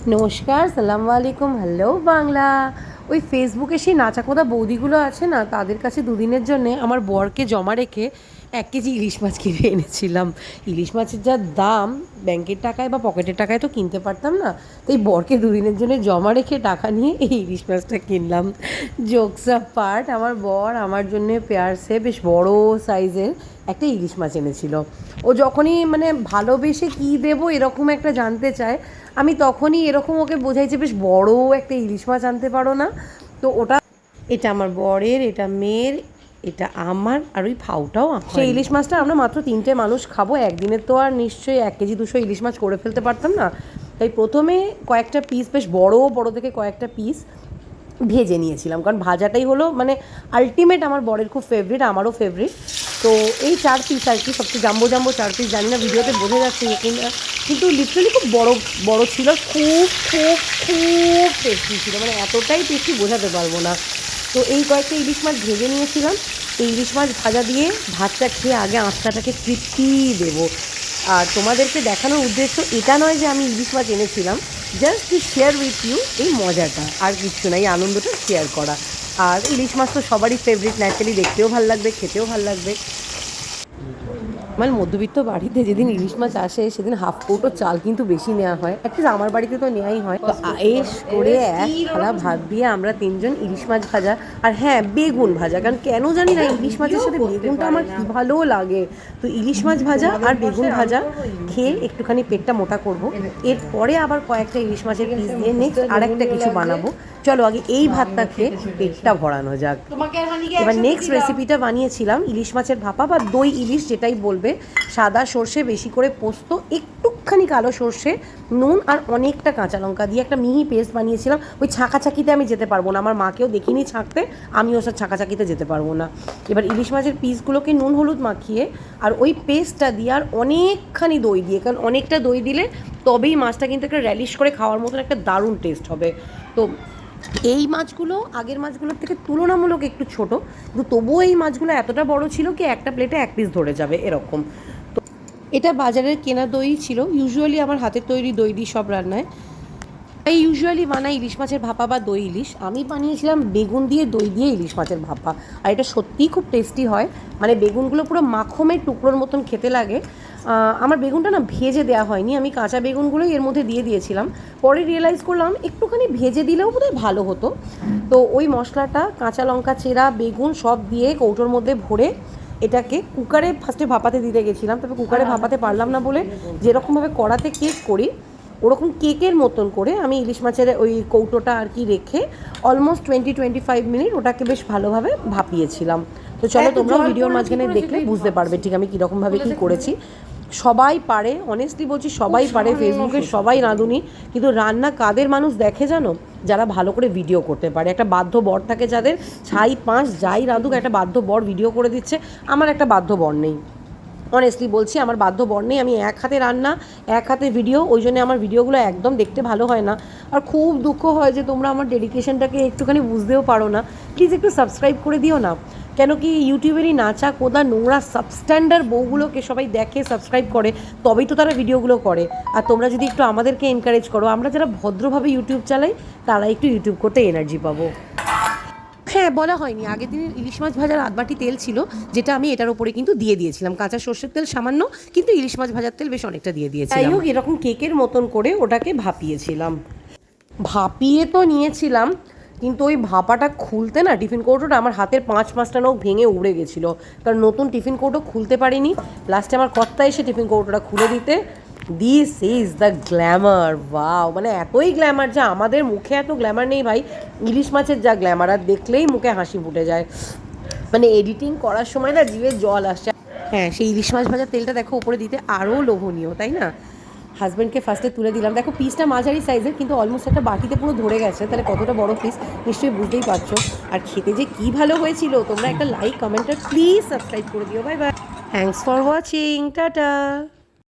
নমস্কার, সালাম আলাইকুম, হ্যালো বাংলা। ওই ফেসবুকে সেই নাচাকোদা বৌদিগুলো আছে না, তাদের কাছে দুদিনের জন্যে আমার বরকে জমা রেখে 1 কেজি ইলিশ মাছ কিনে এনেছিলাম। ইলিশ মাছের যা দাম, ব্যাংকের টাকায় বা পকেটের টাকায় তো কিনতে পারতাম না। তো এই বরকে দুদিনের জন্য জমা রেখে টাকা নিয়ে এই ইলিশ মাছটা কিনলাম। জোকস আ পার্ট, আমার বর আমার জন্যে পেয়ারসে বেশ বড় সাইজের একটা ইলিশ মাছ এনেছিল। ও যখনই মানে ভালোবেসে কী দেবো এরকম একটা জানতে চায়, আমি তখনই এরকম ওকে বোঝাই যে বেশ বড় একটা ইলিশ মাছ আনতে পারো না। তো ওটা, এটা আমার বরের, এটা মেয়ের, এটা আমার, আর ওই ফাউটাও আমার। সেই ইলিশ মাছটা আমরা মাত্র 3টে মানুষ খাবো, একদিনের তো আর নিশ্চয়ই 1 কেজি 200 ইলিশ মাছ করে ফেলতে পারতাম না। তাই প্রথমে কয়েকটা পিস, বেশ বড় বড় থেকে কয়েকটা পিস ভেজে নিয়েছিলাম, কারণ ভাজাটাই হলো মানে আলটিমেট আমার বরের খুব ফেভারিট, আমারও ফেভারিট। তো এই 4 পিস আর কি, সবচেয়ে জাম্বো জাম্বো 4 পিস, জানি না ভিডিওতে বোঝা যাচ্ছে কিনা, কিন্তু লিটারালি খুব বড় বড় ছিল, খুব খুব খুব টেস্টি ছিল, মানে এতটাই টেস্টি বোঝাতে পারবো না। তো এই কয়েকটা ইলিশ মাছ ভেজে নিয়েছিলাম। এই ইলিশ মাছ ভাজা দিয়ে ভাতটা খেয়ে আগে আঁচটাটাকে তৃপ্তি দেবো। আর তোমাদেরকে দেখানোর উদ্দেশ্য এটা নয় যে আমি ইলিশ মাছ এনেছিলাম, just to share with you এই মজাটা, আর কিছু না, এই আনন্দটা শেয়ার করা। আর ইলিশ মাছ তো সবারই ফেভারিট, ন্যাচারালি দেখতেও ভালো লাগবে, খেতেও ভালো লাগবে। মানে মধ্যবিত্ত বাড়িতে যেদিন ইলিশ মাছ আসে সেদিন হাফ কৌটো চাল কিন্তু বেশি নেওয়া হয়, অ্যাটলিস্ট আমার বাড়িতে তো নেওয়াই হয়। তো আয়েস করে এক থালা ভাত দিয়ে আমরা 3জন ইলিশ মাছ ভাজা, আর হ্যাঁ বেগুন ভাজা, কারণ কেন জানি না ইলিশ মাছের সাথে বেগুনটা আমার কী ভালো লাগে। তো ইলিশ মাছ ভাজা আর বেগুন ভাজা খেয়ে একটুখানি পেটটা মোটা করব, এরপরে আবার কয়েকটা ইলিশ মাছের পিস দিয়ে নেক্সট আর একটা কিছু বানাবো। চলো আগে এই ভাতটা খেয়ে পেটটা ভরানো যাক। এবার নেক্সট রেসিপিটা বানিয়েছিলাম ইলিশ মাছের ভাপা বা দই ইলিশ, যেটাই বলবে। সাদা সর্ষে, বেশি করে পোস্ত, একটুখানি কালো সর্ষে, নুন আর অনেকটা কাঁচা লঙ্কা দিয়ে একটা মিহি পেস্ট বানিয়েছিলাম। ওই ছাঁকাছাকিতে আমি যেতে পারবো না, আমার মাকেও দেখিনি ছাঁকতে, আমিও সব ছাঁকাছাকিতে যেতে পারবো না। এবার ইলিশ মাছের পিসগুলোকে নুন হলুদ মাখিয়ে আর ওই পেস্টটা দিয়ে আর অনেকখানি দই দিয়ে, কারণ অনেকটা দই দিলে তবেই মাছটা কিন্তু একটা র্যালিশ করে খাওয়ার মতন একটা দারুণ টেস্ট হবে। তো এই মাছগুলো আগের মাছগুলোর থেকে তুলনামূলক একটু ছোট, কিন্তু তবুও এই মাছগুলো এতটা বড় ছিল কি একটা প্লেটে 1 পিস ধরে যাবে এরকম। তো এটা বাজারের কেনা দই ছিল, ইউজুয়ালি আমার হাতের তৈরি দই দিই সব রান্নায়। এই ইউজুয়ালি বানাই ইলিশ মাছের ভাপা বা দই ইলিশ, আমি বানিয়েছিলাম বেগুন দিয়ে দই দিয়ে ইলিশ মাছের ভাপা, আর এটা সত্যিই খুব টেস্টি হয়। মানে বেগুনগুলো পুরো মাখমের টুকরোর মতন খেতে লাগে। আমার বেগুনটা না ভেজে দেওয়া হয়নি, আমি কাঁচা বেগুনগুলোই এর মধ্যে দিয়ে দিয়েছিলাম। পরে রিয়েলাইজ করলাম একটুখানি ভেজে দিলেও বোধহয় ভালো হতো। তো ওই মশলাটা, কাঁচা লঙ্কা চেরা, বেগুন সব দিয়ে কৌটোর মধ্যে ভরে এটাকে কুকারে ফার্স্টে ভাপাতে দিতে গেছিলাম, তবে কুকারে ভাপাতে পারলাম না বলে যেরকমভাবে কড়াতে কেক করি ওরকম কেকের মতন করে আমি ইলিশ মাছের ওই কৌটোটা আর কি রেখে অলমোস্ট 20-25 মিনিট ওটাকে বেশ ভালোভাবে ভাপিয়েছিলাম। তো চলো তোমরাও ভিডিওর মাঝখানে দেখলে বুঝতে পারবে ঠিক আমি কীরকমভাবে কী করেছি। সবাই পারে, অনেস্টলি বলছি সবাই পারে, ফেসবুকে সবাই রাঁধুনি, কিন্তু রান্না কাদের মানুষ দেখে জানো? যারা ভালো করে ভিডিও করতে পারে। একটা বাধ্য বর থাকে যাদের, ছাই পাঁচ যাই রাঁধুক একটা বাধ্য বর ভিডিও করে দিচ্ছে। আমার একটা বাধ্য বর নেই, অনেস্টলি বলছি আমার বাধ্য বর নেই। আমি এক হাতে রান্না, এক হাতে ভিডিও, ওই জন্য আমার ভিডিওগুলো একদম দেখতে ভালো হয় না। আর খুব দুঃখ হয় যে তোমরা আমার ডেডিকেশনটাকে একটুখানি বুঝতেও পারো না। প্লিজ একটু সাবস্ক্রাইব করে দিও না, কেন কি ইউটিউবেরই নাচা কোদা নোংরা সাবস্ট্যান্ডার্ড বউগুলোকে সবাই দেখে, সাবস্ক্রাইব করে, তবেই তো তারা ভিডিওগুলো করে। আর তোমরা যদি একটু আমাদেরকে এনকারেজ করো, আমরা যারা ভদ্রভাবে ইউটিউব চালাই তারা একটু ইউটিউব করতে এনার্জি পাবো। হ্যাঁ, বলা হয়নি, আগের দিনের ইলিশ মাছ ভাজার আধবাটি তেল ছিল, যেটা আমি এটার উপরে কিন্তু দিয়ে দিয়েছিলাম। কাঁচা সর্ষের তেল সামান্য, কিন্তু ইলিশ মাছ ভাজার তেল বেশ অনেকটা দিয়ে দিয়েছিলাম। যাই হোক, এরকম কেকের মতন করে ওটাকে ভাপিয়েছিলাম। ভাপিয়ে তো নিয়েছিলাম, কিন্তু ওই ভাপাটা খুলতে না টিফিন কৌটোটা আমার হাতের 5-5টা নখ ভেঙে উড়ে গেছিলো, কারণ নতুন টিফিন কৌটো খুলতে পারিনি। লাস্টে আমার কর্তা এসে টিফিন কৌটোটা খুলে দিতে, this is the Glamour. Wow, মানে এতই গ্ল্যামার যা আমাদের মুখে এত গ্ল্যামার নেই ভাই, ইলিশ মাছের যা গ্ল্যামার, আর দেখলেই মুখে হাসি ফুটে যায়। মানে এডিটিং করার সময় না জিভে জল আসছে। হ্যাঁ, সেই ইলিশ মাছ ভাজার তেলটা দেখো উপরে দিতে আরও লোভনীয়, তাই না? হাজব্যান্ডকে ফার্স্টে তুলে দিলাম, দেখো পিসটা মাঝারি সাইজের, কিন্তু অলমোস্ট একটা বাটিতে পুরো ধরে গেছে, তাহলে কতটা বড় পিস নিশ্চয়ই বুঝতেই পারছো। আর খেতে যে কী ভালো হয়েছিল, তোমরা একটা লাইক কমেন্ট আর প্লিজ সাবস্ক্রাইব করে দিও। Bye bye, thanks for watching, tata.